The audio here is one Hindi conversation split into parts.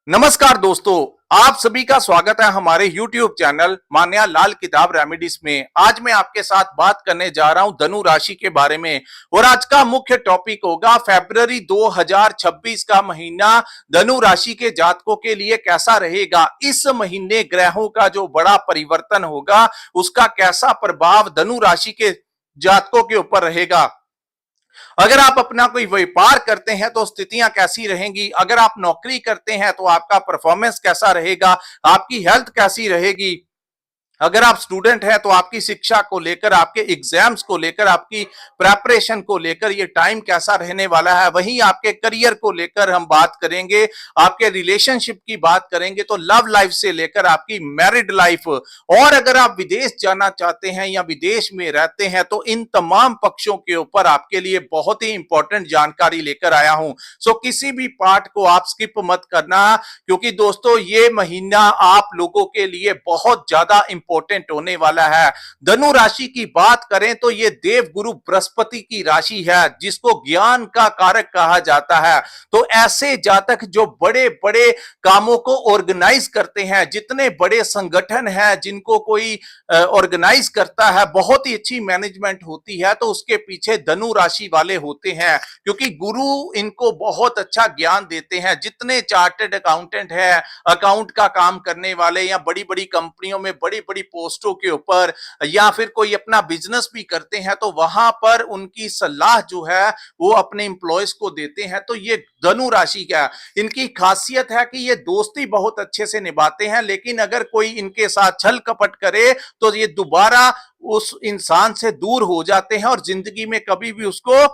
नमस्कार दोस्तों, आप सभी का स्वागत है हमारे YouTube चैनल मान्या लाल किताब रेमेडीज में। आज मैं आपके साथ बात करने जा रहा हूं धनु राशि के बारे में और आज का मुख्य टॉपिक होगा फरवरी 2026 का महीना धनु राशि के जातकों के लिए कैसा रहेगा। इस महीने ग्रहों का जो बड़ा परिवर्तन होगा उसका कैसा प्रभाव धनु राशि के जातकों के ऊपर रहेगा। अगर आप अपना कोई व्यापार करते हैं तो स्थितियां कैसी रहेंगी, अगर आप नौकरी करते हैं तो आपका परफॉर्मेंस कैसा रहेगा, आपकी हेल्थ कैसी रहेगी, अगर आप स्टूडेंट हैं तो आपकी शिक्षा को लेकर, आपके एग्जाम्स को लेकर, आपकी प्रेपरेशन को लेकर ये टाइम कैसा रहने वाला है। वहीं आपके करियर को लेकर हम बात करेंगे, आपके रिलेशनशिप की बात करेंगे, तो लव लाइफ से लेकर आपकी मैरिड लाइफ, और अगर आप विदेश जाना चाहते हैं या विदेश में रहते हैं तो इन तमाम पक्षों के ऊपर आपके लिए बहुत ही इंपॉर्टेंट जानकारी लेकर आया हूं। सो किसी भी पार्ट को आप स्किप मत करना, क्योंकि दोस्तों ये महीना आप लोगों के लिए बहुत ज्यादा इंपॉर्टेंट होने वाला है। धनु राशि की बात करें तो ये देव गुरु बृहस्पति की राशि है जिसको ज्ञान का कारक कहा जाता है। तो ऐसे जातक जो बड़े बड़े कामों को ऑर्गेनाइज करते हैं, जितने बड़े संगठन हैं जिनको कोई ऑर्गेनाइज करता है, बहुत ही अच्छी मैनेजमेंट होती है, तो उसके पीछे धनु राशि वाले होते हैं, क्योंकि गुरु इनको बहुत अच्छा ज्ञान देते हैं। जितने चार्टर्ड अकाउंटेंट है, अकाउंट का काम करने वाले, या बड़ी बड़ी कंपनियों में बड़ी बड़ी पोस्टों के ऊपर, या फिर कोई अपना बिजनेस भी करते हैं, तो वहां पर उनकी सलाह जो है वो अपने एम्प्लॉयज को देते हैं। तो ये धनु राशि का इनकी खासियत है कि ये दोस्ती बहुत अच्छे से निभाते हैं, लेकिन अगर कोई इनके साथ छल कपट करे तो ये दोबारा उस इंसान से दूर हो जाते हैं और जिंदगी में कभी भी उसको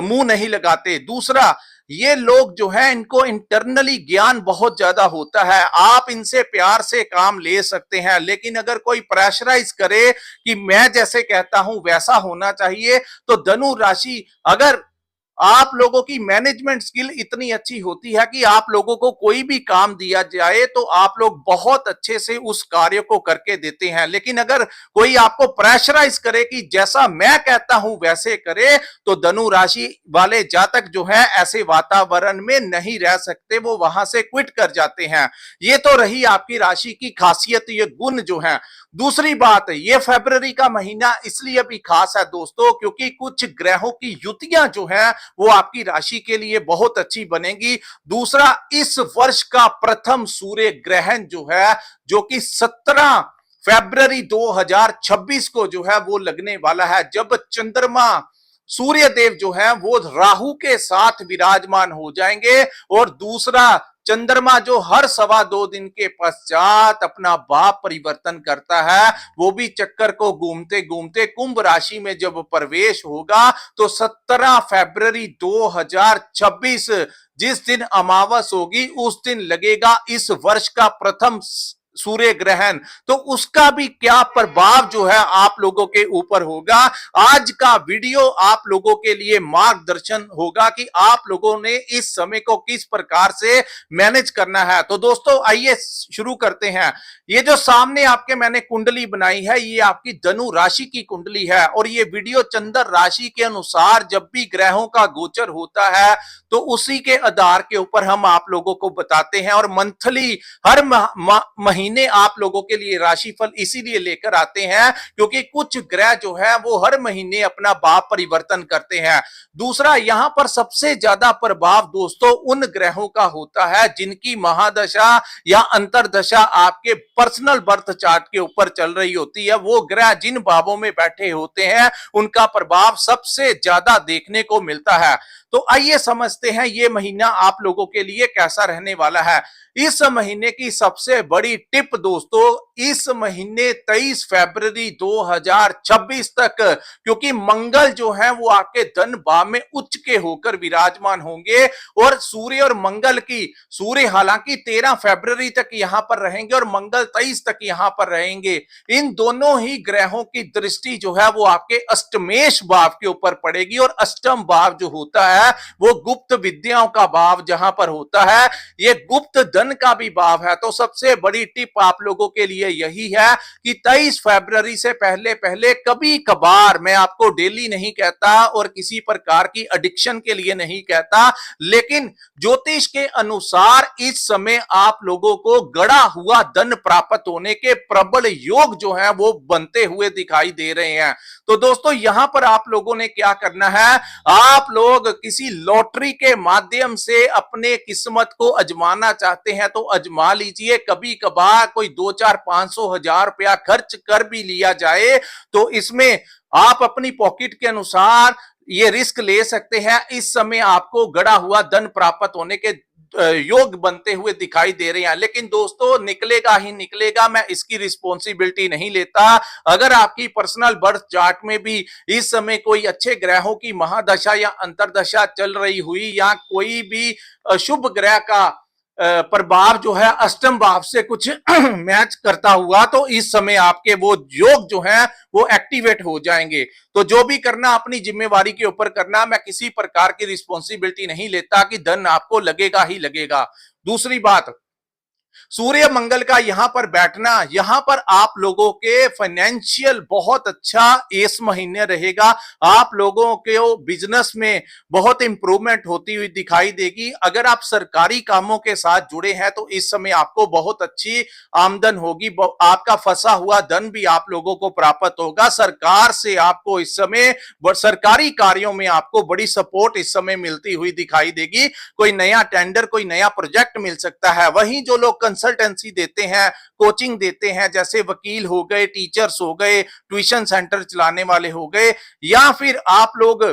मुंह नहीं लगाते। दूसरा, ये लोग जो है इनको इंटरनली ज्ञान बहुत ज्यादा होता है। आप इनसे प्यार से काम ले सकते हैं, लेकिन अगर कोई प्रेशराइज करे कि मैं जैसे कहता हूं वैसा होना चाहिए, तो धनु राशि, अगर आप लोगों की मैनेजमेंट स्किल इतनी अच्छी होती है कि आप लोगों को कोई भी काम दिया जाए तो आप लोग बहुत अच्छे से उस कार्य को करके देते हैं। लेकिन अगर कोई आपको प्रेशराइज करे कि जैसा मैं कहता हूं वैसे करे, तो धनु राशि वाले जातक जो है ऐसे वातावरण में नहीं रह सकते, वो वहां से क्विट कर जाते हैं। ये तो रही आपकी राशि की खासियत, ये गुण जो है। दूसरी बात, ये फरवरी का महीना इसलिए भी खास है दोस्तों क्योंकि कुछ ग्रहों की युतियां जो है वो आपकी राशि के लिए बहुत अच्छी बनेगी। दूसरा, इस वर्ष का प्रथम सूर्य ग्रहण जो है, जो कि 17 फरवरी 2026 को जो है वो लगने वाला है, जब चंद्रमा सूर्य देव जो है वो राहु के साथ विराजमान हो जाएंगे। और दूसरा, चंद्रमा जो हर 2.25 दिन के पश्चात अपना भाव परिवर्तन करता है, वो भी चक्कर को घूमते घूमते कुंभ राशि में जब प्रवेश होगा, तो 17 फरवरी 2026 जिस दिन अमावस होगी उस दिन लगेगा इस वर्ष का प्रथम सूर्य ग्रहण। तो उसका भी क्या प्रभाव जो है आप लोगों के ऊपर होगा। आज का वीडियो आप लोगों के लिए मार्गदर्शन होगा कि आप लोगों ने इस समय को किस प्रकार से मैनेज करना है। तो दोस्तों आइए शुरू करते हैं। ये जो सामने आपके मैंने कुंडली बनाई है, ये आपकी धनु राशि की कुंडली है, और ये वीडियो चंद्र राशि के अनुसार जब भी ग्रहों का गोचर होता है तो उसी के आधार के ऊपर हम आप लोगों को बताते हैं। और मंथली हर महीने आप लोगों के लिए राशिफल इसीलिए लेकर आते हैं क्योंकि कुछ ग्रह जो है वो हर महीने अपना भाव परिवर्तन करते हैं। दूसरा, यहां पर सबसे ज्यादा प्रभाव दोस्तों उन ग्रहों का होता है जिनकी महादशा या अंतरदशा आपके पर्सनल बर्थ चार्ट के ऊपर चल रही होती है। वो ग्रह जिन भावों में बैठे होते हैं उनका प्रभाव सबसे ज्यादा देखने को मिलता है। तो आइए समझते हैं ये महीना आप लोगों के लिए कैसा रहने वाला है। इस महीने की सबसे बड़ी टिप दोस्तों, इस महीने 23 फरवरी 2026 तक, क्योंकि मंगल जो है वो आपके धन भाव में उच्च के होकर विराजमान होंगे, और सूर्य और मंगल की, सूर्य हालांकि 13 फरवरी तक यहां पर रहेंगे और मंगल 23 तक यहां पर रहेंगे। इन दोनों ही ग्रहों की दृष्टि जो है वो आपके अष्टमेश भाव के ऊपर पड़ेगी, और अष्टम भाव जो होता है है वो गुप्त विद्याओं का भाव जहां पर होता है, ये गुप्त धन का भी भाव है। तो सबसे बड़ी टिप आप लोगों के लिए यही है कि 23 फरवरी से पहले पहले कभी कभार, मैं आपको डेली नहीं कहता और किसी प्रकार की एडिक्शन के लिए नहीं कहता, लेकिन ज्योतिष के अनुसार इस समय आप लोगों को गड़ा हुआ धन प्राप्त होने के प्रबल योग जो है वो बनते हुए दिखाई दे रहे हैं। तो दोस्तों यहां पर आप लोगों ने क्या करना है, आप लोग किसी लॉटरी के माध्यम से अपने किस्मत को आजमाना चाहते हैं तो आजमा लीजिए। कभी कभार कोई 2-4-500 हजार रुपया खर्च कर भी लिया जाए तो इसमें आप अपनी पॉकेट के अनुसार ये रिस्क ले सकते हैं। इस समय आपको गड़ा हुआ धन प्राप्त होने के योग बनते हुए दिखाई दे रहे हैं। लेकिन दोस्तों निकलेगा ही निकलेगा, मैं इसकी रिस्पॉन्सिबिलिटी नहीं लेता। अगर आपकी पर्सनल बर्थ चार्ट में भी इस समय कोई अच्छे ग्रहों की महादशा या अंतरदशा चल रही हुई या कोई भी शुभ ग्रह का प्रभाव जो है अष्टम भाव से कुछ मैच करता हुआ, तो इस समय आपके वो योग जो है वो एक्टिवेट हो जाएंगे। तो जो भी करना अपनी जिम्मेवारी के ऊपर करना, मैं किसी प्रकार की रिस्पॉन्सिबिलिटी नहीं लेता कि धन आपको लगेगा ही लगेगा। दूसरी बात, सूर्य मंगल का यहां पर बैठना, यहां पर आप लोगों के फाइनेंशियल बहुत अच्छा इस महीने रहेगा। आप लोगों के बिजनेस में बहुत इंप्रूवमेंट होती हुई दिखाई देगी। अगर आप सरकारी कामों के साथ जुड़े हैं तो इस समय आपको बहुत अच्छी आमदन होगी। आपका फंसा हुआ धन भी आप लोगों को प्राप्त होगा। सरकार से आपको इस समय सरकारी कार्यों में आपको बड़ी सपोर्ट इस समय मिलती हुई दिखाई देगी। कोई नया टेंडर, कोई नया प्रोजेक्ट मिल सकता है। वहीं जो लोग कंसल्टेंसी देते हैं, कोचिंग देते हैं, जैसे वकील हो गए, टीचर्स हो गए, ट्यूशन सेंटर चलाने वाले हो गए, या फिर आप लोग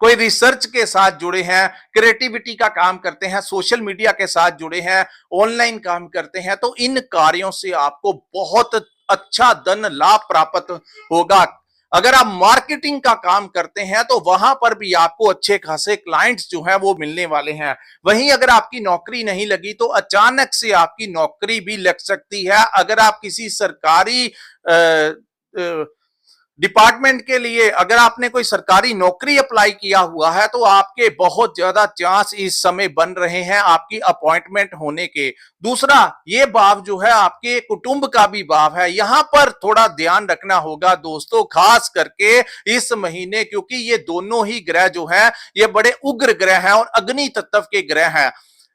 कोई रिसर्च के साथ जुड़े हैं, क्रिएटिविटी का काम करते हैं, सोशल मीडिया के साथ जुड़े हैं, ऑनलाइन काम करते हैं, तो इन कार्यों से आपको बहुत अच्छा धन लाभ प्राप्त होगा। अगर आप मार्केटिंग का काम करते हैं तो वहां पर भी आपको अच्छे खासे क्लाइंट्स जो हैं वो मिलने वाले हैं। वहीं अगर आपकी नौकरी नहीं लगी तो अचानक से आपकी नौकरी भी लग सकती है। अगर आप किसी सरकारी डिपार्टमेंट के लिए, अगर आपने कोई सरकारी नौकरी अप्लाई किया हुआ है तो आपके बहुत ज्यादा चांस इस समय बन रहे हैं आपकी अपॉइंटमेंट होने के। दूसरा, ये भाव जो है आपके कुटुंब का भी भाव है, यहां पर थोड़ा ध्यान रखना होगा दोस्तों, खास करके इस महीने, क्योंकि ये दोनों ही ग्रह जो है ये बड़े उग्र ग्रह हैं और अग्नि तत्व के ग्रह हैं।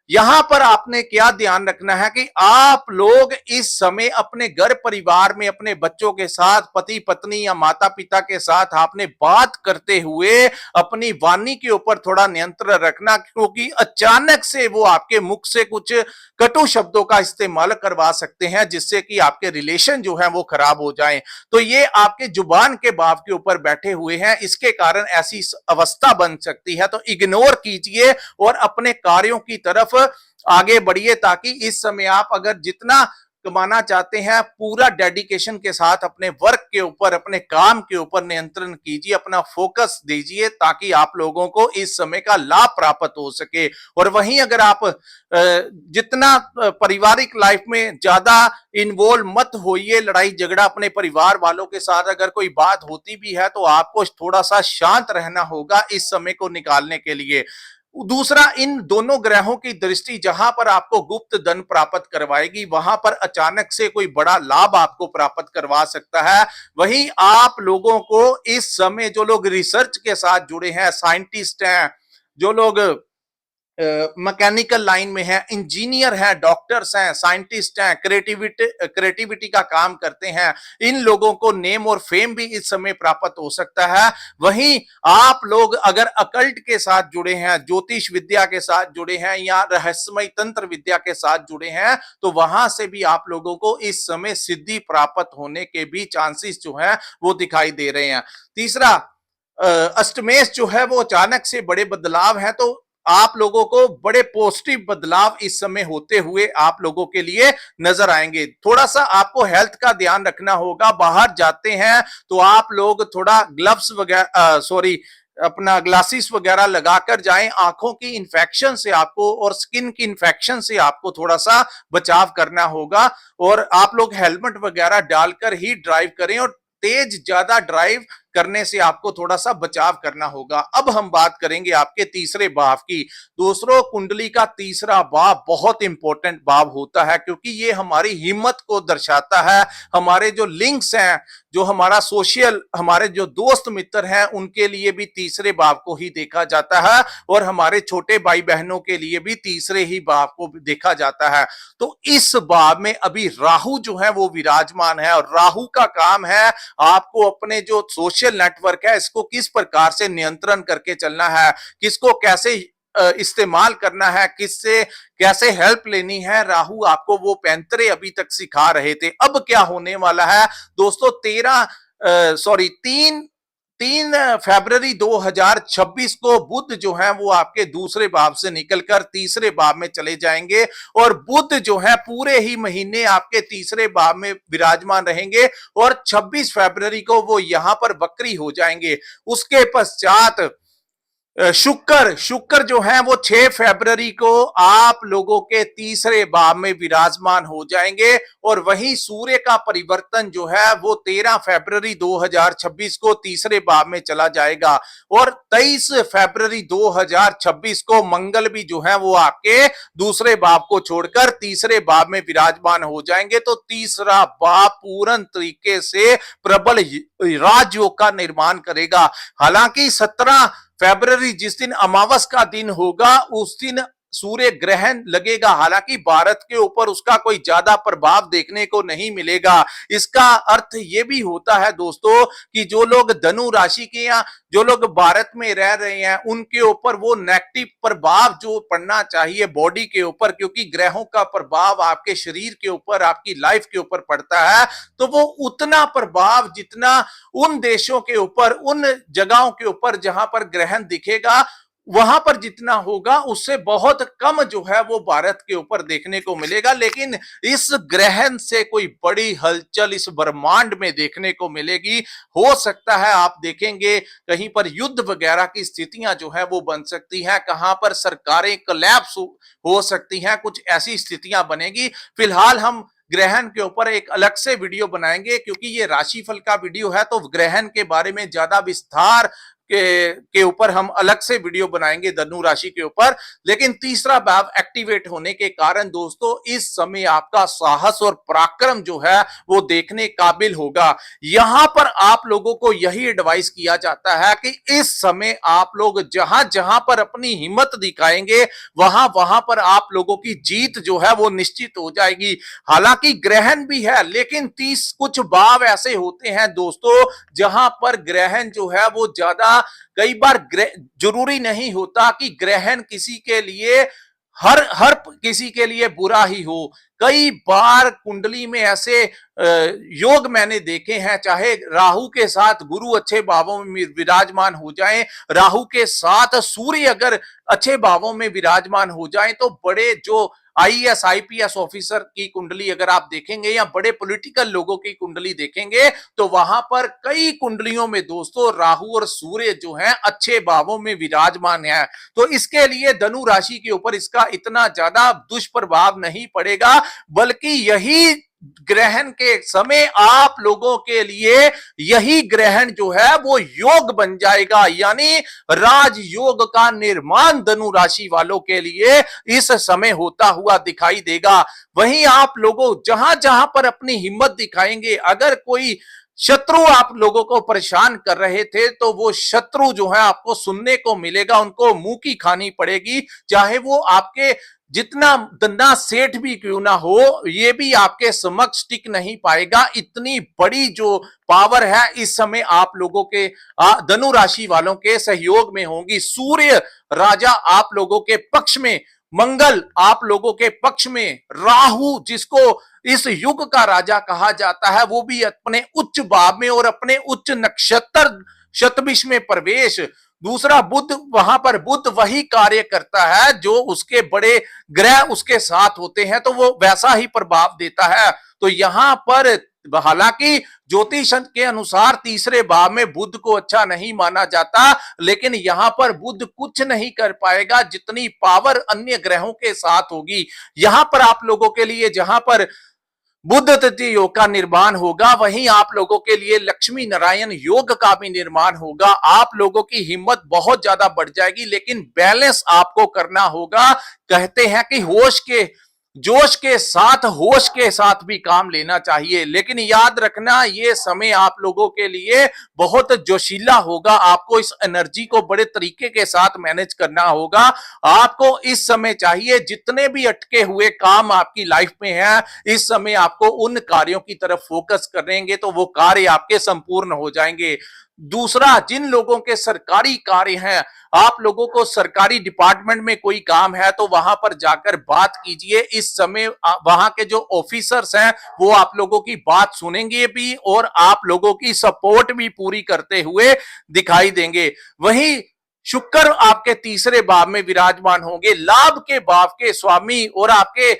यहां पर आपने क्या ध्यान रखना है कि आप लोग इस समय अपने घर परिवार में अपने बच्चों के साथ, पति पत्नी या माता पिता के साथ आपने बात करते हुए अपनी वाणी के ऊपर थोड़ा नियंत्रण रखना, क्योंकि अचानक से वो आपके मुख से कुछ कटु शब्दों का इस्तेमाल करवा सकते हैं जिससे कि आपके रिलेशन जो है वो खराब हो जाएं। तो ये आपके जुबान के भाव के ऊपर बैठे हुए हैं, इसके कारण ऐसी अवस्था बन सकती है। तो इग्नोर कीजिए और अपने कार्यों की तरफ आगे बढ़िए, ताकि इस समय आप अगर जितना कमाना चाहते हैं पूरा डेडिकेशन के साथ अपने वर्क के ऊपर, अपने काम के ऊपर नियंत्रण कीजिए, अपना फोकस दीजिए, ताकि आप लोगों को इस समय का लाभ प्राप्त हो सके। और वहीं अगर आप जितना पारिवारिक लाइफ में ज्यादा इन्वॉल्व मत होइए, लड़ाई झगड़ा अपने परिवार वालों के साथ अगर कोई बात होती भी है तो आपको थोड़ा सा शांत रहना होगा इस समय को निकालने के लिए। दूसरा, इन दोनों ग्रहों की दृष्टि जहां पर आपको गुप्त धन प्राप्त करवाएगी, वहां पर अचानक से कोई बड़ा लाभ आपको प्राप्त करवा सकता है। वहीं आप लोगों को इस समय, जो लोग रिसर्च के साथ जुड़े हैं, साइंटिस्ट हैं, जो लोग मैकेनिकल लाइन में है, इंजीनियर हैं, डॉक्टर्स हैं, साइंटिस्ट हैं, क्रिएटिविटी का काम करते हैं, इन लोगों को नेम और फेम भी इस समय प्राप्त हो सकता है। वहीं आप लोग अगर अकल्ट के साथ जुड़े हैं, ज्योतिष विद्या के साथ जुड़े हैं या रहस्यमय तंत्र विद्या के साथ जुड़े हैं, तो वहां से भी आप लोगों को इस समय सिद्धि प्राप्त होने के भी चांसेस जो है वो दिखाई दे रहे हैं। तीसरा, अष्टमेश जो है वो अचानक से बड़े बदलाव हैं, तो आप लोगों को बड़े पॉजिटिव बदलाव इस समय होते हुए आप लोगों के लिए नजर आएंगे। थोड़ा सा आपको हेल्थ का ध्यान रखना होगा, बाहर जाते हैं तो आप लोग थोड़ा ग्लव्स वगैरह अपना ग्लासेस वगैरह लगाकर जाएं। आंखों की इंफेक्शन से आपको और स्किन की इंफेक्शन से आपको थोड़ा सा बचाव करना होगा, और आप लोग हेलमेट वगैरह डालकर ही ड्राइव करें, और तेज ज्यादा ड्राइव करने से आपको थोड़ा सा बचाव करना होगा। अब हम बात करेंगे आपके तीसरे भाव की। दोस्तों, कुंडली का तीसरा भाव बहुत इंपॉर्टेंट भाव होता है, क्योंकि ये हमारी हिम्मत को दर्शाता है। हमारे जो लिंक्स हैं, जो हमारा सोशल, हमारे जो दोस्त मित्र हैं, उनके लिए भी तीसरे भाव को ही देखा जाता है, और हमारे छोटे भाई बहनों के लिए भी तीसरे ही भाव को देखा जाता है। तो इस भाव में अभी राहु जो है वो विराजमान है, और राहु का काम है आपको अपने जो सोशल नेटवर्क है इसको किस प्रकार से नियंत्रण करके चलना है, किसको कैसे इस्तेमाल करना है, किससे कैसे हेल्प लेनी है। राहु आपको वो पैंतरे अभी तक सिखा रहे थे। अब क्या होने वाला है दोस्तों, 3 फरवरी 2026 को बुध जो है वो आपके दूसरे भाव से निकलकर तीसरे भाव में चले जाएंगे, और बुध जो है पूरे ही महीने आपके तीसरे भाव में विराजमान रहेंगे, और 26 फरवरी को वो यहां पर वक्री हो जाएंगे। उसके पश्चात शुक्र जो है वो 6 फरवरी को आप लोगों के तीसरे भाव में विराजमान हो जाएंगे, और वहीं सूर्य का परिवर्तन जो है वो 13 फरवरी 2026 को तीसरे भाव में चला जाएगा, और 23 फरवरी 2026 को मंगल भी जो है वो आपके दूसरे भाव को छोड़कर तीसरे भाव में विराजमान हो जाएंगे। तो तीसरा भाव पूर्ण तरीके से प्रबल राजयोग का निर्माण करेगा। हालांकि 17 फरवरी जिस दिन अमावस का दिन होगा उस दिन सूर्य ग्रहण लगेगा, हालांकि भारत के ऊपर उसका कोई ज्यादा प्रभाव देखने को नहीं मिलेगा। इसका अर्थ यह भी होता है दोस्तों कि जो लोग धनु राशि के या जो लोग भारत में रह रहे हैं उनके ऊपर वो नेगेटिव प्रभाव जो पड़ना चाहिए बॉडी के ऊपर, क्योंकि ग्रहों का प्रभाव आपके शरीर के ऊपर, आपकी लाइफ के ऊपर पड़ता है, तो वो उतना प्रभाव जितना उन देशों के ऊपर, उन जगहों के ऊपर जहां पर ग्रहण दिखेगा वहां पर जितना होगा उससे बहुत कम जो है वो भारत के ऊपर देखने को मिलेगा। लेकिन इस ग्रहण से कोई बड़ी हलचल इस ब्रह्मांड में देखने को मिलेगी। हो सकता है आप देखेंगे कहीं पर युद्ध वगैरह की स्थितियां जो है वो बन सकती हैं, कहां पर सरकारें कोलैप्स हो सकती हैं, कुछ ऐसी स्थितियां बनेगी। फिलहाल हम ग्रहण के ऊपर एक अलग से वीडियो बनाएंगे, क्योंकि ये राशिफल का वीडियो है, तो ग्रहण के बारे में ज्यादा विस्तार के ऊपर हम अलग से वीडियो बनाएंगे धनु राशि के ऊपर। लेकिन तीसरा भाव एक्टिवेट होने के कारण दोस्तों इस समय आपका साहस और पराक्रम जो है वो देखने काबिल होगा। यहां पर आप लोगों को यही एडवाइस किया जाता है कि इस समय आप लोग जहां जहां पर अपनी हिम्मत दिखाएंगे वहां वहां पर आप लोगों की जीत जो है वो निश्चित हो जाएगी। हालांकि ग्रहण भी है, लेकिन 30 कुछ भाव ऐसे होते हैं दोस्तों जहां पर ग्रहण जो है वो ज्यादा, कई बार जरूरी नहीं होता कि ग्रहण किसी के लिए हर किसी के लिए बुरा ही हो। कई बार कुंडली में ऐसे योग मैंने देखे हैं, चाहे राहु के साथ गुरु अच्छे भावों में विराजमान हो जाएं, राहु के साथ सूर्य अगर अच्छे भावों में विराजमान हो जाएं, तो बड़े जो आईएएस आईपीएस ऑफिसर की कुंडली अगर आप देखेंगे या बड़े पॉलिटिकल लोगों की कुंडली देखेंगे तो वहां पर कई कुंडलियों में दोस्तों राहु और सूर्य जो हैं अच्छे भावों में विराजमान है। तो इसके लिए धनु राशि के ऊपर इसका इतना ज्यादा दुष्प्रभाव नहीं पड़ेगा, बल्कि यही ग्रहण के समय आप लोगों के लिए यही ग्रहण जो है वो योग बन जाएगा, यानी राजयोग का निर्माण धनु राशि वालों के लिए इस समय होता हुआ दिखाई देगा। वहीं आप लोगों जहां जहां पर अपनी हिम्मत दिखाएंगे, अगर कोई शत्रु आप लोगों को परेशान कर रहे थे तो वो शत्रु जो है आपको सुनने को मिलेगा, उनको मुंह की खानी पड़ेगी, चाहे वो आपके जितना दंदा सेठ भी क्यों ना हो, ये भी आपके समक्ष टिक नहीं पाएगा। इतनी बड़ी जो पावर है इस समय आप लोगों के धनु राशि वालों के सहयोग में होगी। सूर्य राजा आप लोगों के पक्ष में, मंगल आप लोगों के पक्ष में, राहु जिसको इस युग का राजा कहा जाता है वो भी अपने उच्च भाव में और अपने उच्च नक्षत्र शतभिष में प्रवेश। दूसरा बुध, वहां पर बुध वही कार्य करता है जो उसके बड़े ग्रह उसके साथ होते हैं, तो वो वैसा ही प्रभाव देता है। तो यहां पर हालांकि ज्योतिष के अनुसार तीसरे भाव में बुध को अच्छा नहीं माना जाता, लेकिन यहां पर बुध कुछ नहीं कर पाएगा जितनी पावर अन्य ग्रहों के साथ होगी। यहां पर आप लोगों के लिए जहां पर बुध तृतीय योग का निर्माण होगा। वहीं आप लोगों के लिए लक्ष्मी नारायण योग का भी निर्माण होगा। आप लोगों की हिम्मत बहुत ज्यादा बढ़ जाएगी, लेकिन बैलेंस आपको करना होगा। कहते हैं कि जोश के साथ होश के साथ भी काम लेना चाहिए, लेकिन याद रखना ये समय आप लोगों के लिए बहुत जोशीला होगा। आपको इस एनर्जी को बड़े तरीके के साथ मैनेज करना होगा। आपको इस समय चाहिए, जितने भी अटके हुए काम आपकी लाइफ में हैं, इस समय आपको उन कार्यों की तरफ फोकस करेंगे तो वो कार्य आपके संपूर्ण हो जाएंगे। दूसरा, जिन लोगों के सरकारी कार्य हैं, आप लोगों को सरकारी डिपार्टमेंट में कोई काम है तो वहां पर जाकर बात कीजिए। इस समय वहां के जो ऑफिसर्स हैं वो आप लोगों की बात सुनेंगे भी और आप लोगों की सपोर्ट भी पूरी करते हुए दिखाई देंगे। वहीं शुक्र आपके तीसरे भाव में विराजमान होंगे, लाभ के भाव के स्वामी और आपके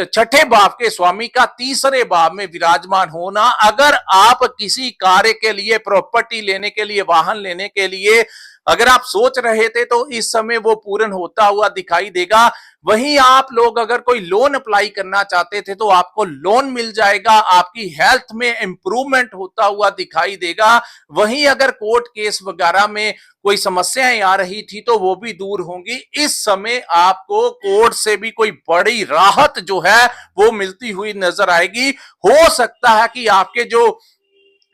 छठे भाव के स्वामी का तीसरे भाव में विराजमान होना। अगर आप किसी कार्य के लिए, प्रॉपर्टी लेने के लिए, वाहन लेने के लिए अगर आप सोच रहे थे तो इस समय वो पूर्ण होता हुआ दिखाई देगा। वहीं आप लोग अगर कोई लोन अप्लाई करना चाहते थे तो आपको लोन मिल जाएगा। आपकी हेल्थ में इंप्रूवमेंट होता हुआ दिखाई देगा। वहीं अगर कोर्ट केस वगैरह में कोई समस्याएं आ रही थी तो वो भी दूर होंगी। इस समय आपको कोर्ट से भी कोई बड़ी राहत जो है वो मिलती हुई नजर आएगी। हो सकता है कि आपके जो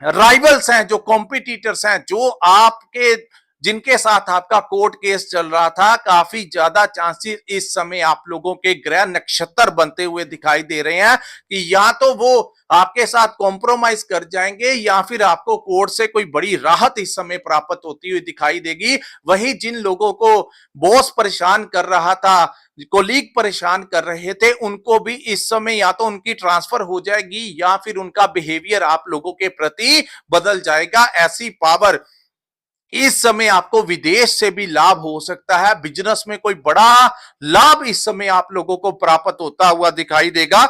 राइवल्स हैं, जो कॉम्पिटिटर्स हैं, जो आपके जिनके साथ आपका कोर्ट केस चल रहा था, काफी ज्यादा चांसेस इस समय आप लोगों के ग्रह नक्षत्र बनते हुए दिखाई दे रहे हैं कि या तो वो आपके साथ कॉम्प्रोमाइज कर जाएंगे या फिर आपको कोर्ट से कोई बड़ी राहत इस समय प्राप्त होती हुई दिखाई देगी। वही जिन लोगों को बॉस परेशान कर रहा था, कोलीग परेशान कर रहे थे, उनको भी इस समय या तो उनकी ट्रांसफर हो जाएगी या फिर उनका बिहेवियर आप लोगों के प्रति बदल जाएगा। ऐसी पावर इस समय आपको विदेश से भी लाभ हो सकता है। बिजनेस में कोई बड़ा लाभ इस समय आप लोगों को प्राप्त होता हुआ दिखाई देगा।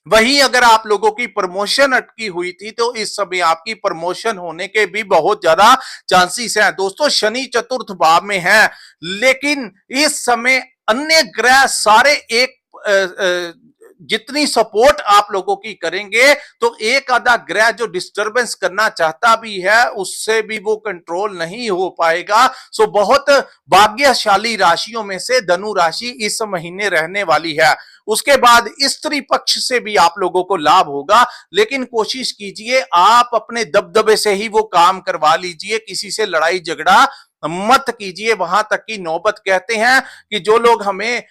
वहीं अगर आप लोगों की प्रमोशन अटकी हुई थी तो इस समय आपकी प्रमोशन होने के भी बहुत ज्यादा चांसेस हैं। दोस्तों, शनि चतुर्थ भाव में है, लेकिन इस समय अन्य ग्रह सारे एक जितनी सपोर्ट आप लोगों की करेंगे तो एक आधा ग्रह जो डिस्टरबेंस करना चाहता भी है उससे भी वो कंट्रोल नहीं हो पाएगा। सो बहुत भाग्यशाली राशियों में से धनु राशि इस महीने रहने वाली है। उसके बाद स्त्री पक्ष से भी आप लोगों को लाभ होगा, लेकिन कोशिश कीजिए आप अपने दबदबे से ही वो काम करवा लीजिए। किसी से लड़ाई झगड़ा मत कीजिए, वहां तक की नौबत। कहते हैं कि जो लोग हमें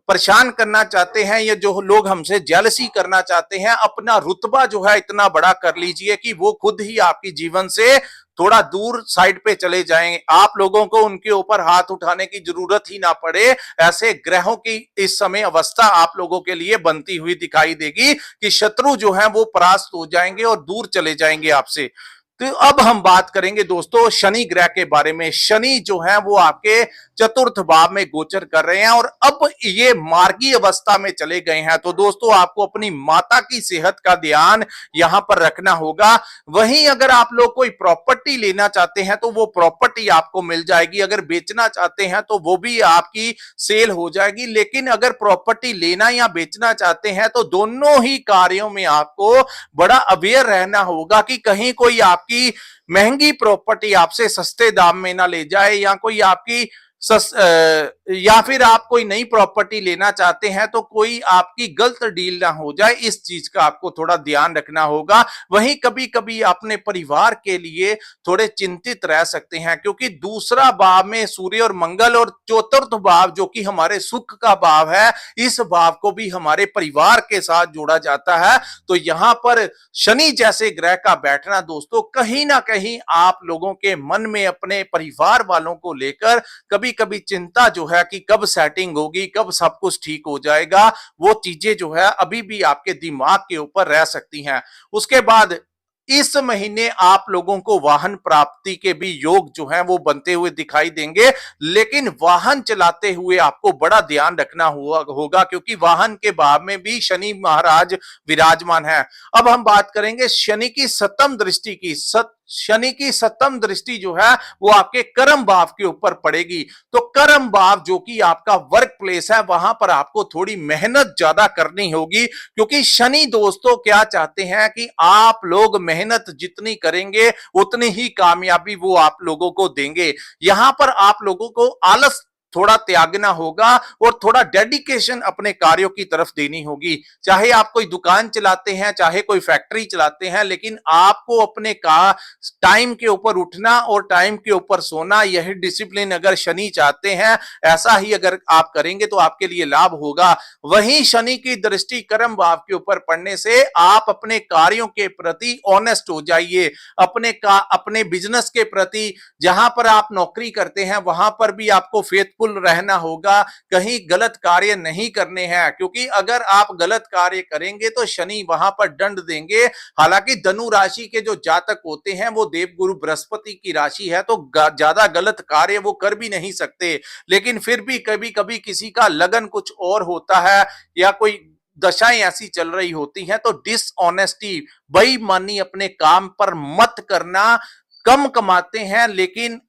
परेशान करना चाहते हैं या जो लोग हमसे जेलसी करना चाहते हैं, अपना रुतबा जो है इतना बड़ा कर लीजिए कि वो खुद ही आपकी जीवन से थोड़ा दूर साइड पे चले जाएं। आप लोगों को उनके ऊपर हाथ उठाने की जरूरत ही ना पड़े। ऐसे ग्रहों की इस समय अवस्था आप लोगों के लिए बनती हुई दिखाई देगी कि शत्रु जो है वो परास्त हो जाएंगे और दूर चले जाएंगे आपसे। तो अब हम बात करेंगे दोस्तों शनि ग्रह के बारे में। शनि जो है वो आपके चतुर्थ भाव में गोचर कर रहे हैं और अब ये मार्गी अवस्था में चले गए हैं। तो दोस्तों, आपको अपनी माता की सेहत का ध्यान यहां पर रखना होगा। वहीं अगर आप लोग कोई प्रॉपर्टी लेना चाहते हैं तो वो प्रॉपर्टी आपको मिल जाएगी। अगर बेचना चाहते हैं तो वो भी आपकी सेल हो जाएगी। लेकिन अगर प्रॉपर्टी लेना या बेचना चाहते हैं तो दोनों ही कार्यों में आपको बड़ा अवेयर रहना होगा कि कहीं कोई आपकी महंगी प्रॉपर्टी आपसे सस्ते दाम में ना ले जाए या कोई आपकी या फिर आप कोई नई प्रॉपर्टी लेना चाहते हैं तो कोई आपकी गलत डील ना हो जाए। इस चीज का आपको थोड़ा ध्यान रखना होगा। वहीं कभी कभी अपने परिवार के लिए थोड़े चिंतित रह सकते हैं, क्योंकि दूसरा भाव में सूर्य और मंगल और चतुर्थ भाव जो कि हमारे सुख का भाव है, इस भाव को भी हमारे परिवार के साथ जोड़ा जाता है। तो यहां पर शनि जैसे ग्रह का बैठना दोस्तों कहीं ना कहीं आप लोगों के मन में अपने परिवार वालों को लेकर कभी कभी चिंता जो है कि कब सेटिंग होगी, कब सब कुछ ठीक हो जाएगा, वो चीजें जो है अभी भी आपके दिमाग के ऊपर रह सकती हैं। उसके बाद इस महीने आप लोगों को वाहन प्राप्ति के भी योग जो हैं वो बनते हुए दिखाई देंगे, लेकिन वाहन चलाते हुए आपको बड़ा ध्यान रखना होगा क्योंकि वाहन के भाव में भी शनि महाराज विराजमान है। अब हम बात करेंगे शनि की सप्तम दृष्टि की। शनि की सप्तम दृष्टि जो है वो आपके कर्म भाव के ऊपर पड़ेगी। तो कर्म भाव जो कि आपका वर्क प्लेस है, वहां पर आपको थोड़ी मेहनत ज्यादा करनी होगी, क्योंकि शनि दोस्तों क्या चाहते हैं कि आप लोग मेहनत जितनी करेंगे उतनी ही कामयाबी वो आप लोगों को देंगे। यहां पर आप लोगों को आलस थोड़ा त्यागना होगा और थोड़ा डेडिकेशन अपने कार्यों की तरफ देनी होगी। चाहे आप कोई दुकान चलाते हैं, चाहे कोई फैक्ट्री चलाते हैं, लेकिन आपको अपने का टाइम के ऊपर उठना और टाइम के ऊपर सोना, यही डिसिप्लिन अगर शनि चाहते हैं, ऐसा ही अगर आप करेंगे तो आपके लिए लाभ होगा। वहीं शनि की दृष्टि कर्म भाव के ऊपर पड़ने से आप अपने कार्यों के प्रति ऑनेस्ट हो जाइए, अपने बिजनेस के प्रति, जहां पर आप नौकरी करते हैं वहां पर भी आपको फेथफुल रहना होगा, कहीं गलत कार्य नहीं करने हैं, क्योंकि अगर आप गलत कार्य करेंगे तो शनि वहां पर दंड देंगे। हालांकि धनु राशि के जो जातक होते हैं वो देवगुरु बृहस्पति की राशि है, तो ज्यादा गलत कार्य वो कर भी नहीं सकते, लेकिन फिर भी कभी कभी किसी का लगन कुछ और होता है या कोई दशाएं ऐसी चल रही होती हैं, तो डिसऑनेस्टी, बेईमानी अपने काम पर मत करना। कम कमाते हैं लेकिन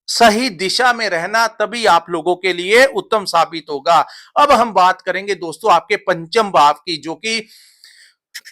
सही दिशा में रहना, तभी आप लोगों के लिए उत्तम साबित होगा। अब हम बात करेंगे दोस्तों आपके पंचम भाव की,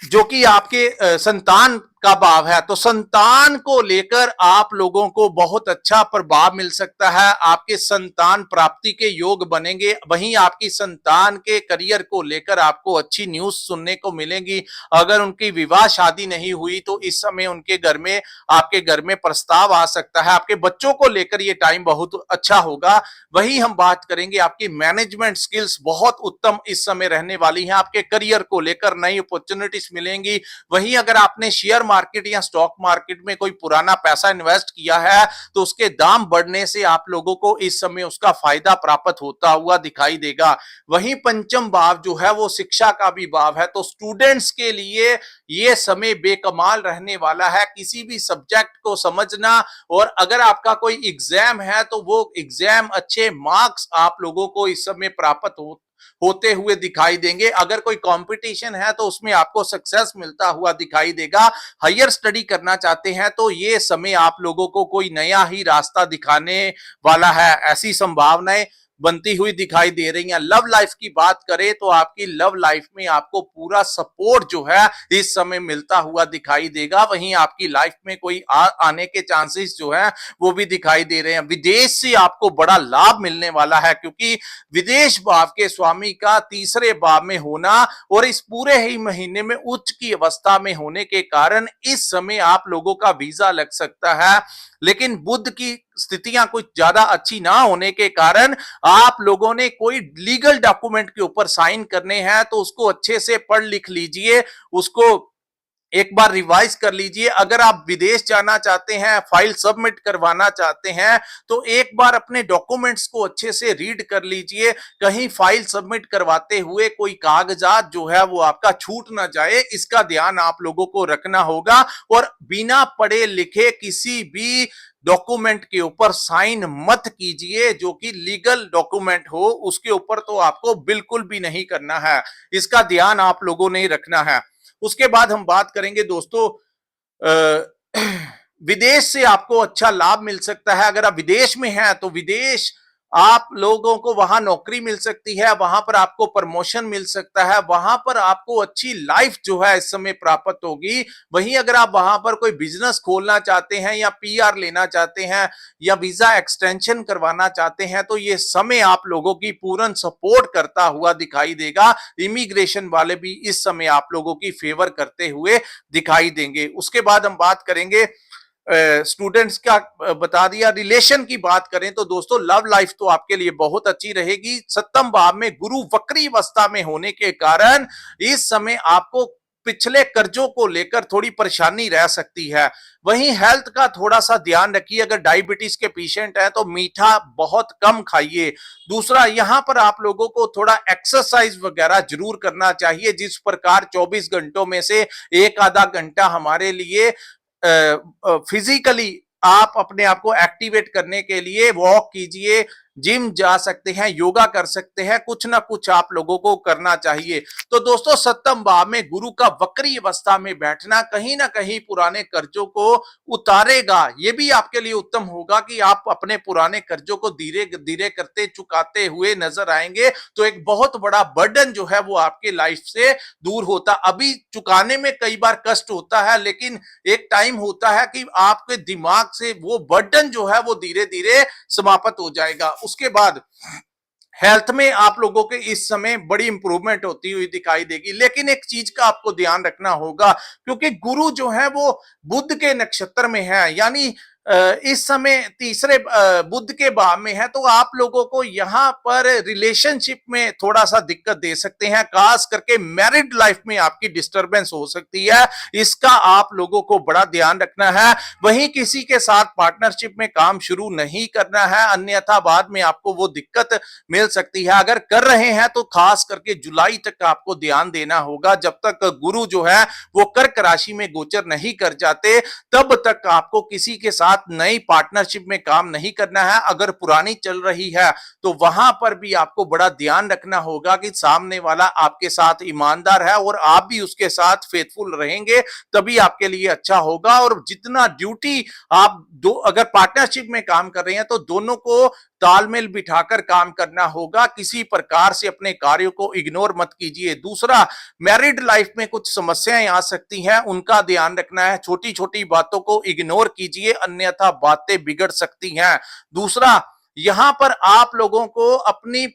जो कि आपके संतान का भाव है। तो संतान को लेकर आप लोगों को बहुत अच्छा प्रभाव मिल सकता है, आपके संतान प्राप्ति के योग बनेंगे। वहीं आपकी संतान के करियर को लेकर आपको अच्छी न्यूज सुनने को मिलेंगी। अगर उनकी विवाह शादी नहीं हुई तो इस समय उनके घर में, आपके घर में प्रस्ताव आ सकता है। आपके बच्चों को लेकर ये टाइम बहुत अच्छा होगा। वहीं हम बात करेंगे आपकी मैनेजमेंट स्किल्स बहुत उत्तम इस समय रहने वाली है, आपके करियर को लेकर नई अपॉर्चुनिटीज मिलेंगी। वहीं अगर आपने शेयर मार्केट या स्टॉक मार्केट में कोई पुराना पैसा इन्वेस्ट किया है तो उसके दाम बढ़ने से आप लोगों को इस समय उसका फायदा प्राप्त होता हुआ दिखाई देगा। वहीं पंचम भाव जो है वो शिक्षा का भी भाव है, तो स्टूडेंट्स के लिए ये समय बेकमाल रहने वाला है। किसी भी सब्जेक्ट को समझना, और अगर आपका कोई एग्जाम है तो वो एग्जाम अच्छे मार्क्स आप लोगों को इस समय प्राप्त होते हुए दिखाई देंगे। अगर कोई कंपटीशन है तो उसमें आपको सक्सेस मिलता हुआ दिखाई देगा। हायर स्टडी करना चाहते हैं तो ये समय आप लोगों को कोई नया ही रास्ता दिखाने वाला है, ऐसी संभावनाएं बनती हुई दिखाई दे रही हैं। लव लाइफ की बात करें तो आपकी लव लाइफ में आपको पूरा सपोर्ट जो है इस समय मिलता हुआ दिखाई देगा। वहीं आपकी लाइफ में कोई आने के चांसेस जो है वो भी दिखाई दे रहे हैं। विदेश से आपको बड़ा लाभ मिलने वाला है, क्योंकि विदेश भाव के स्वामी का तीसरे भाव में होना और इस पूरे ही महीने में उच्च की अवस्था में होने के कारण इस समय आप लोगों का वीजा लग सकता है। लेकिन बुध की स्थितियां कुछ ज्यादा अच्छी ना होने के कारण आप लोगों ने कोई लीगल डॉक्यूमेंट के ऊपर साइन करने हैं तो उसको अच्छे से पढ़ लिख लीजिए, उसको एक बार रिवाइज कर लीजिए। अगर आप विदेश जाना चाहते हैं, फाइल सबमिट करवाना चाहते हैं, तो एक बार अपने डॉक्यूमेंट्स को अच्छे से रीड कर लीजिए। कहीं फाइल सबमिट करवाते हुए कोई कागजात जो है वो आपका छूट ना जाए, इसका ध्यान आप लोगों को रखना होगा। और बिना पढ़े लिखे किसी भी डॉक्यूमेंट के ऊपर साइन मत कीजिए, जो कि लीगल डॉक्यूमेंट हो उसके ऊपर तो आपको बिल्कुल भी नहीं करना है। इसका ध्यान आप लोगों ने रखना है। उसके बाद हम बात करेंगे दोस्तों विदेश से आपको अच्छा लाभ मिल सकता है। अगर आप विदेश में हैं तो विदेश आप लोगों को वहां नौकरी मिल सकती है, वहां पर आपको प्रमोशन मिल सकता है, वहां पर आपको अच्छी लाइफ जो है इस समय प्राप्त होगी। वहीं अगर आप वहां पर कोई बिजनेस खोलना चाहते हैं या पीआर लेना चाहते हैं या वीजा एक्सटेंशन करवाना चाहते हैं तो ये समय आप लोगों की पूर्ण सपोर्ट करता हुआ दिखाई देगा। इमिग्रेशन वाले भी इस समय आप लोगों की फेवर करते हुए दिखाई देंगे। उसके बाद हम बात करेंगे स्टूडेंट्स का, बता दिया। रिलेशन की बात करें तो दोस्तों लव लाइफ तो आपके लिए बहुत अच्छी रहेगी। सप्तम भाव में गुरु वक्री अवस्था में होने के कारण इस समय आपको पिछले कर्जों को लेकर थोड़ी परेशानी रह सकती है। वहीं हेल्थ का थोड़ा सा ध्यान रखिए। अगर डायबिटीज के पेशेंट हैं तो मीठा बहुत कम खाइए। दूसरा, यहां पर आप लोगों को थोड़ा एक्सरसाइज वगैरह जरूर करना चाहिए। जिस प्रकार 24 घंटों में से एक आधा घंटा हमारे लिए फिजिकली आप अपने आप को एक्टिवेट करने के लिए वॉक कीजिए, जिम जा सकते हैं, योगा कर सकते हैं, कुछ ना कुछ आप लोगों को करना चाहिए। तो दोस्तों, सप्तम भाव में गुरु का वक्री अवस्था में बैठना कहीं ना कहीं पुराने कर्जों को उतारेगा। ये भी आपके लिए उत्तम होगा कि आप अपने पुराने कर्जों को धीरे धीरे करते चुकाते हुए नजर आएंगे, तो एक बहुत बड़ा बर्डन जो है वो आपके लाइफ से दूर होता। अभी चुकाने में कई बार कष्ट होता है, लेकिन एक टाइम होता है कि आपके दिमाग से वो बर्डन जो है वो धीरे धीरे समाप्त हो जाएगा। उसके बाद हेल्थ में आप लोगों के इस समय बड़ी इंप्रूवमेंट होती हुई दिखाई देगी। लेकिन एक चीज का आपको ध्यान रखना होगा, क्योंकि गुरु जो है वो बुध के नक्षत्र में है, यानी इस समय तीसरे बुध के भाव में है, तो आप लोगों को यहां पर रिलेशनशिप में थोड़ा सा दिक्कत दे सकते हैं। खास करके मैरिड लाइफ में आपकी डिस्टरबेंस हो सकती है, इसका आप लोगों को बड़ा ध्यान रखना है। वहीं किसी के साथ पार्टनरशिप में काम शुरू नहीं करना है, अन्यथा बाद में आपको वो दिक्कत मिल सकती है। अगर कर रहे हैं तो खास करके जुलाई तक आपको ध्यान देना होगा, जब तक गुरु जो है वो कर्क राशि में गोचर नहीं कर जाते तब तक आपको किसी के साथ नई पार्टनरशिप में काम नहीं करना है। अगर पुरानी चल रही है तो वहां पर भी आपको बड़ा ध्यान रखना होगा कि सामने वाला आपके साथ ईमानदार है और आप भी उसके साथ फेथफुल रहेंगे, तभी आपके लिए अच्छा होगा। और जितना ड्यूटी आप दो अगर पार्टनरशिप में काम कर रहे हैं तो दोनों को तालमेल बिठाकर काम करना होगा, किसी प्रकार से अपने कार्यों को इग्नोर मत कीजिए। दूसरा, मैरिड लाइफ में कुछ समस्याएं आ सकती हैं, उनका ध्यान रखना है। छोटी छोटी बातों को इग्नोर कीजिए, अन्यथा बातें बिगड़ सकती हैं। दूसरा, यहां पर आप लोगों को अपनी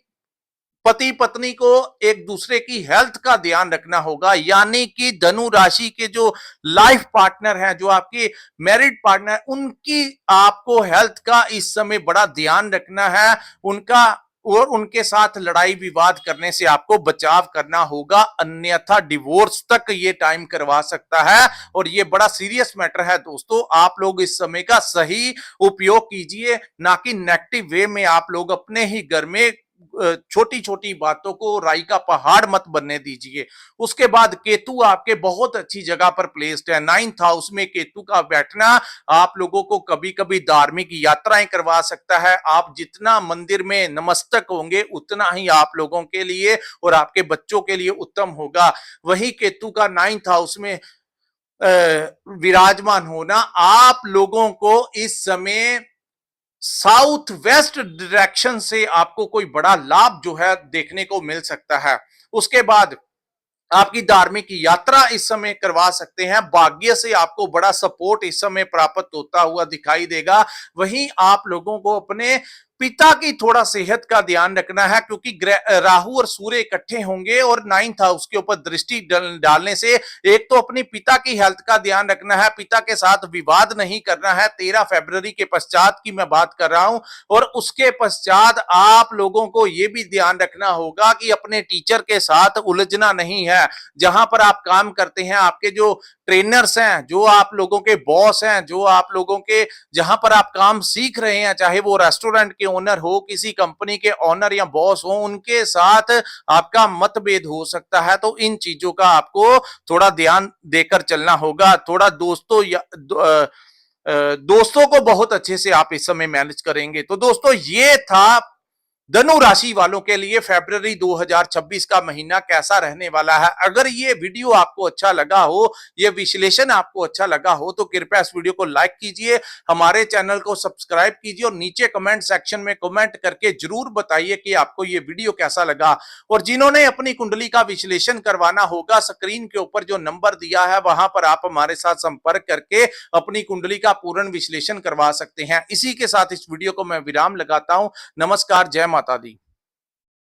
पति पत्नी को एक दूसरे की हेल्थ का ध्यान रखना होगा, यानी कि धनु राशि के जो लाइफ पार्टनर हैं, जो आपके मैरिड पार्टनर, उनकी आपको हेल्थ का इस समय बड़ा ध्यान रखना है। उनका और उनके साथ लड़ाई विवाद करने से आपको बचाव करना होगा, अन्यथा डिवोर्स तक ये टाइम करवा सकता है और ये बड़ा सीरियस मैटर है। दोस्तों, आप लोग इस समय का सही उपयोग कीजिए, ना कि नेगेटिव वे में आप लोग अपने ही घर में छोटी छोटी बातों को राई का पहाड़ मत बनने दीजिए। उसके बाद केतु आपके बहुत अच्छी जगह पर प्लेस्ड है। 9th हाउस में केतु का बैठना आप लोगों को कभी कभी धार्मिक यात्राएं करवा सकता है। आप जितना मंदिर में नमस्तक होंगे उतना ही आप लोगों के लिए और आपके बच्चों के लिए उत्तम होगा। वही केतु का 9th हाउस में विराजमान होना आप लोगों को इस समय साउथ वेस्ट डायरेक्शन से आपको कोई बड़ा लाभ जो है देखने को मिल सकता है। उसके बाद आपकी धार्मिक यात्रा इस समय करवा सकते हैं, भाग्य से आपको बड़ा सपोर्ट इस समय प्राप्त होता हुआ दिखाई देगा। वहीं आप लोगों को अपने पिता की थोड़ा सेहत का ध्यान रखना है, क्योंकि राहु और सूर्य इकट्ठे होंगे और 9th हाउस के ऊपर दृष्टि डालने से एक तो अपनी पिता की हेल्थ का ध्यान रखना है, पिता के साथ विवाद नहीं करना है। 13 फरवरी के पश्चात की मैं बात कर रहा हूं। और उसके पश्चात आप लोगों को यह भी ध्यान रखना होगा कि अपने टीचर के साथ उलझना नहीं है। जहां पर आप काम करते हैं, आपके जो ट्रेनर्स हैं, जो आप लोगों के बॉस हैं, जो आप लोगों के जहां पर आप काम सीख रहे हैं, चाहे वो रेस्टोरेंट के ओनर हो, किसी कंपनी के ओनर या बॉस हो, उनके साथ आपका मतभेद हो सकता है। तो इन चीजों का आपको थोड़ा ध्यान देकर चलना होगा। थोड़ा दोस्तों को बहुत अच्छे से आप इस समय मैनेज करेंगे। तो दोस्तों, ये था धनु राशि वालों के लिए फरवरी 2026 का महीना कैसा रहने वाला है। अगर ये वीडियो आपको अच्छा लगा हो, ये विश्लेषण आपको अच्छा लगा हो, तो कृपया इस वीडियो को लाइक कीजिए, हमारे चैनल को सब्सक्राइब कीजिए और नीचे कमेंट सेक्शन में कमेंट करके जरूर बताइए कि आपको ये वीडियो कैसा लगा। और जिन्होंने अपनी कुंडली का विश्लेषण करवाना होगा, स्क्रीन के ऊपर जो नंबर दिया है वहां पर आप हमारे साथ संपर्क करके अपनी कुंडली का पूर्ण विश्लेषण करवा सकते हैं। इसी के साथ इस वीडियो को मैं विराम लगाता हूं। नमस्कार, जय माता दी।